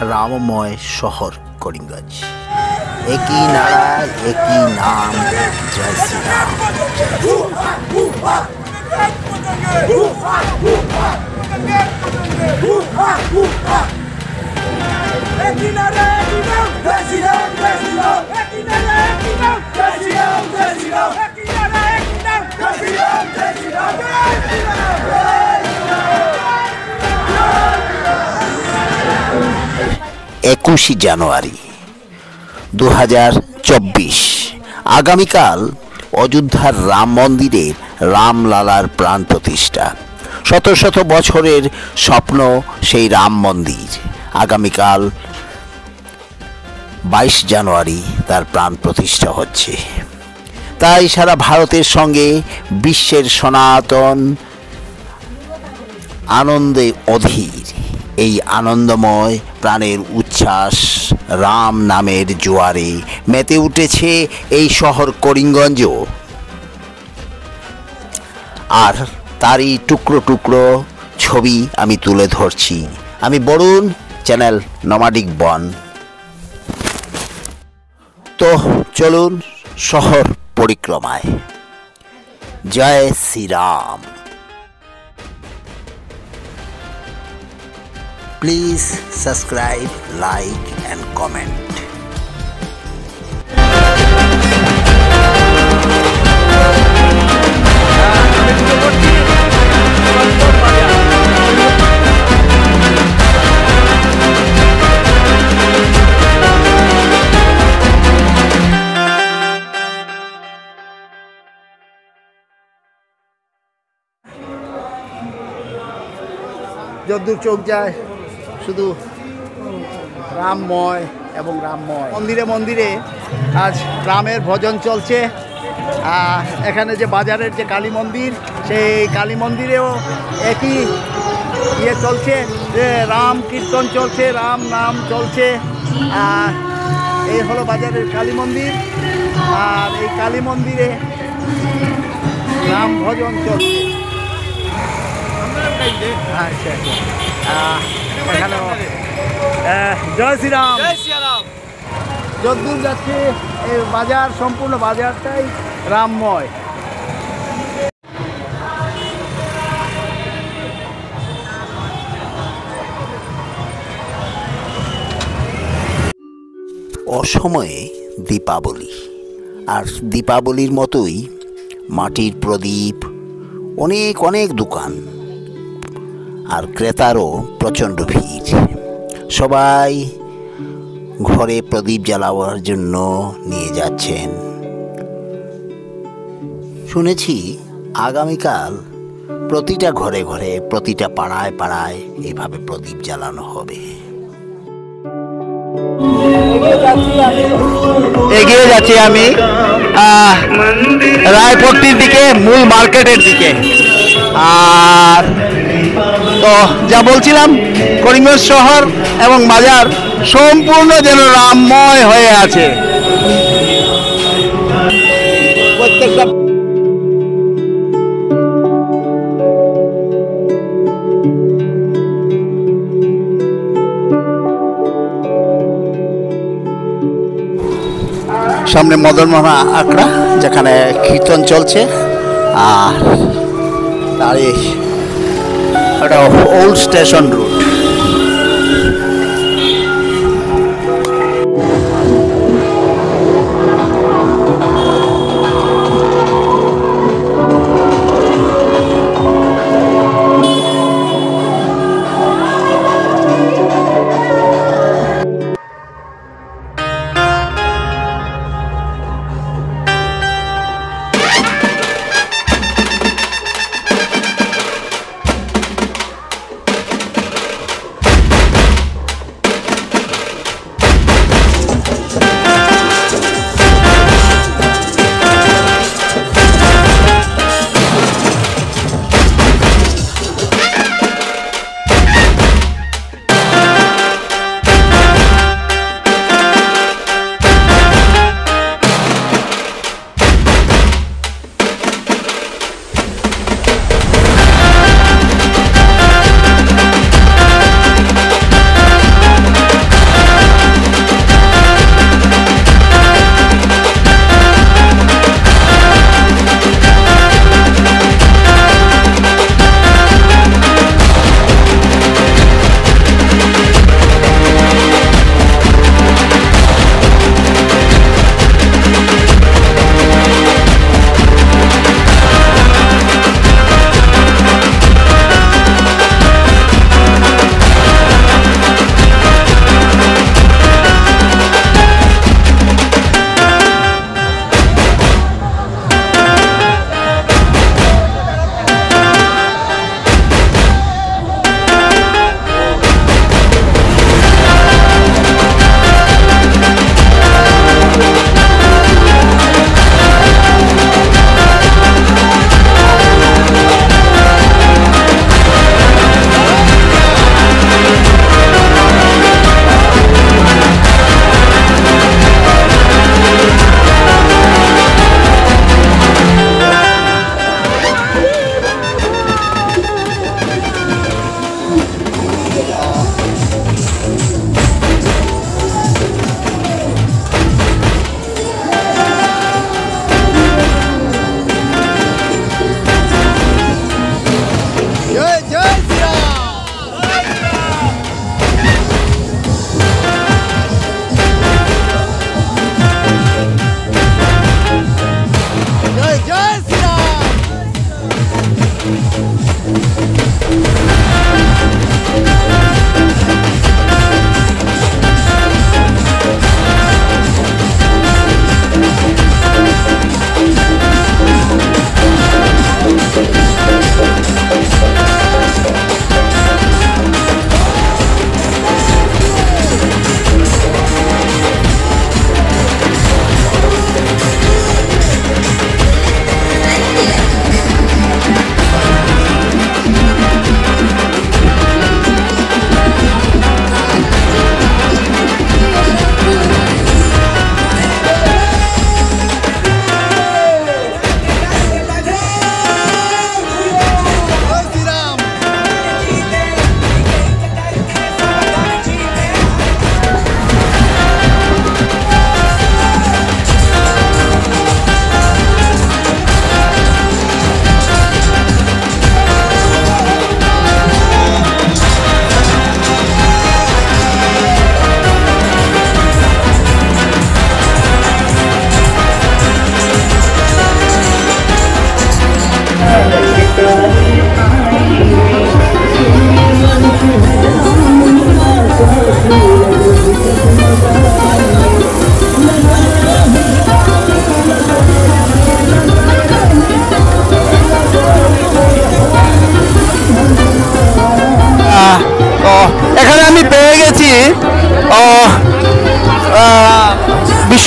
রামময় শহর করিমগঞ্জ। একই নাড়া, একই নাম, জয় শ্রীরাম। একুশে জানুয়ারি 2024 আগামীকাল অযোধ্যার রাম মন্দিরের রামলালার প্রাণ প্রতিষ্ঠা। শত শত বছরের স্বপ্ন সেই রাম মন্দির। আগামীকাল 22 জানুয়ারি তার প্রাণ প্রতিষ্ঠা হচ্ছে। তাই সারা ভারতের সঙ্গে বিশ্বের সনাতন আনন্দে অধীর। এই আনন্দময় প্রাণের উচ্ছ্বাস রাম নামের জোয়ারে মেতে উঠেছে এই শহর করিমগঞ্জও। আর তারই টুকরো টুকরো ছবি আমি তুলে ধরছি। আমি বরুণ, চ্যানেল নমাডিক বন। তো চলুন শহর পরিক্রমায়। জয় Shriram. Please subscribe, like and comment. যদ্দূর চোখ যায় শুধু রামময় এবং রামময়। মন্দিরে মন্দিরে আজ রামের ভজন চলছে। এখানে যে বাজারের যে কালী মন্দির, সেই কালী মন্দিরেও একই চলছে, যে রাম কীর্তন চলছে, রাম নাম চলছে। এই হলো বাজারের কালী মন্দির। আর এই কালী মন্দিরে রাম ভজন চলছে। এখানে জয় শ্রীরাম। যদ্দূর যাচ্ছে এই বাজার, সম্পূর্ণ বাজারটাই রামময়। অসময়ে দীপাবলি, আর দীপাবলির মতোই মাটির প্রদীপ, অনেক অনেক দোকান, আর ক্রেতারও প্রচণ্ড ভিড়। সবাই ঘরে প্রদীপ জ্বালাবার জন্য নিয়ে যাচ্ছেন। শুনেছি আগামীকাল প্রতিটা ঘরে ঘরে, প্রতিটা পাড়ায় পাড়ায় এভাবে প্রদীপ জ্বালানো হবে। এগিয়ে যাচ্ছি আমি রায়পট্টির দিকে, মূল মার্কেটের দিকে। আর তো যা বলছিলাম, করিমগঞ্জ শহর এবং বাজার সম্পূর্ণ যেন রামময় হয়ে আছে। প্রত্যেকটা সামনে মদনমোহন আখড়া, যেখানে কীর্তন চলছে। আর তার একটা ওল্ড স্টেশন রুট।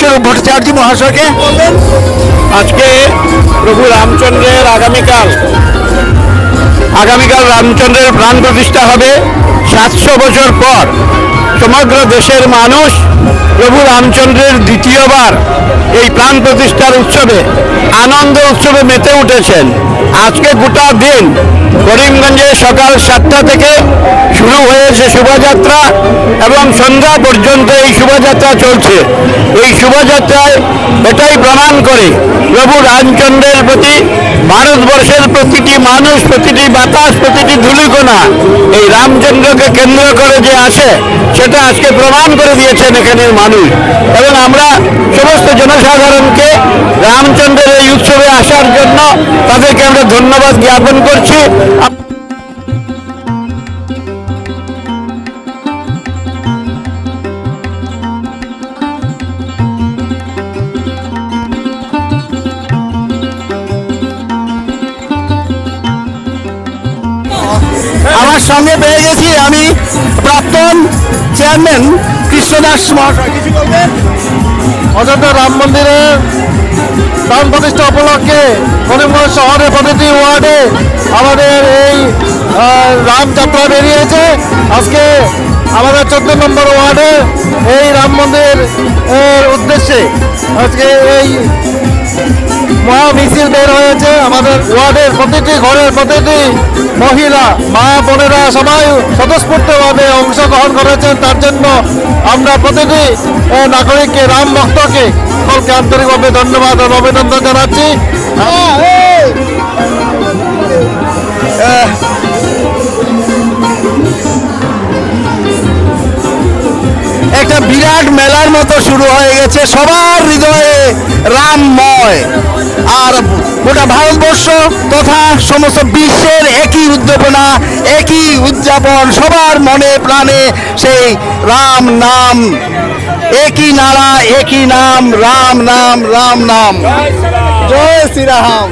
বিশ্বরূপ ভট্টাচার্য মহাশয়কে বলবেন। আজকে প্রভু রামচন্দ্রের আগামীকাল রামচন্দ্রের প্রাণ প্রতিষ্ঠা হবে 700 বছর পর। সমগ্র দেশের মানুষ প্রভু রামচন্দ্রের দ্বিতীয়বার এই প্রাণ প্রতিষ্ঠার উৎসবে আনন্দ উৎসবে মেতে উঠেছেন। আজকে গোটা দিন করিমগঞ্জে সকাল 7টা থেকে শুরু হয়েছে শোভাযাত্রা এবং সন্ধ্যা পর্যন্ত এই শোভাযাত্রা চলছে। এই শোভাযাত্রায় এটাই প্রমাণ করে প্রভু রামচন্দ্রের প্রতি ভারতবর্ষের প্রতিটি মানুষ, প্রতিটি বাতাস, প্রতিটি ধূলিকণা এই রামচন্দ্রকে কেন্দ্র করে যে আসে সেটা আজকে প্রমাণ করে দিয়েছেন এখানের মানুষ। এবং আমরা সমস্ত জনসাধারণকে রামচন্দ্রের এই উৎসবে আসার জন্য তাদেরকে আমরা ধন্যবাদ জ্ঞাপন করছি। আমার সঙ্গে পেয়ে গেছি আমি প্রাক্তন চেয়ারম্যান কৃষ্ণদাস মহাশয়, কিছু বলবেন। অযোধ্যা রাম মন্দিরের প্রাণ প্রতিষ্ঠা উপলক্ষে করিমগঞ্জ শহরের প্রতিটি ওয়ার্ডে আমাদের এই রামযাত্রা বেরিয়েছে। আজকে আমাদের 14 নম্বর ওয়ার্ডে এই রাম মন্দির উদ্দেশ্যে আজকে এই মহা মিছিল বের হয়েছে। আমাদের ওয়ার্ডের প্রতিটি ঘরের প্রতিটি মহিলা, মা বোনেরা সবাই স্বতঃস্ফূর্তভাবে অংশগ্রহণ করেছেন। তার জন্য আমরা প্রতিটি নাগরিককে, রাম ভক্তকে সকলকে আন্তরিকভাবে ধন্যবাদ ও অভিনন্দন জানাচ্ছি। একটা বিরাট মেলার মতো শুরু হয়ে গেছে, সবার হৃদয়ে রামময়। আর গোটা ভারতবর্ষ তথা সমস্ত বিশ্বের একই উদ্দীপনা, একই উদযাপন, সবার মনে প্রাণে সেই রাম নাম, একই নারা, একই নাম, রাম নাম, রাম নাম। জয় শ্রীরাম।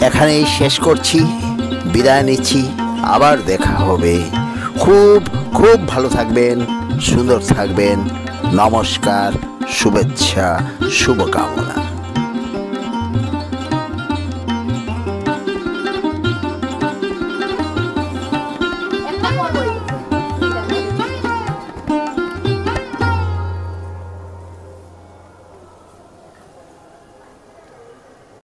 এখানেই শেষ করছি, বিদায় নিচ্ছি। আবার দেখা হবে। খুব খুব ভালো থাকবেন, সুন্দর থাকবেন। নমস্কার, শুভেচ্ছা, শুভকামনা।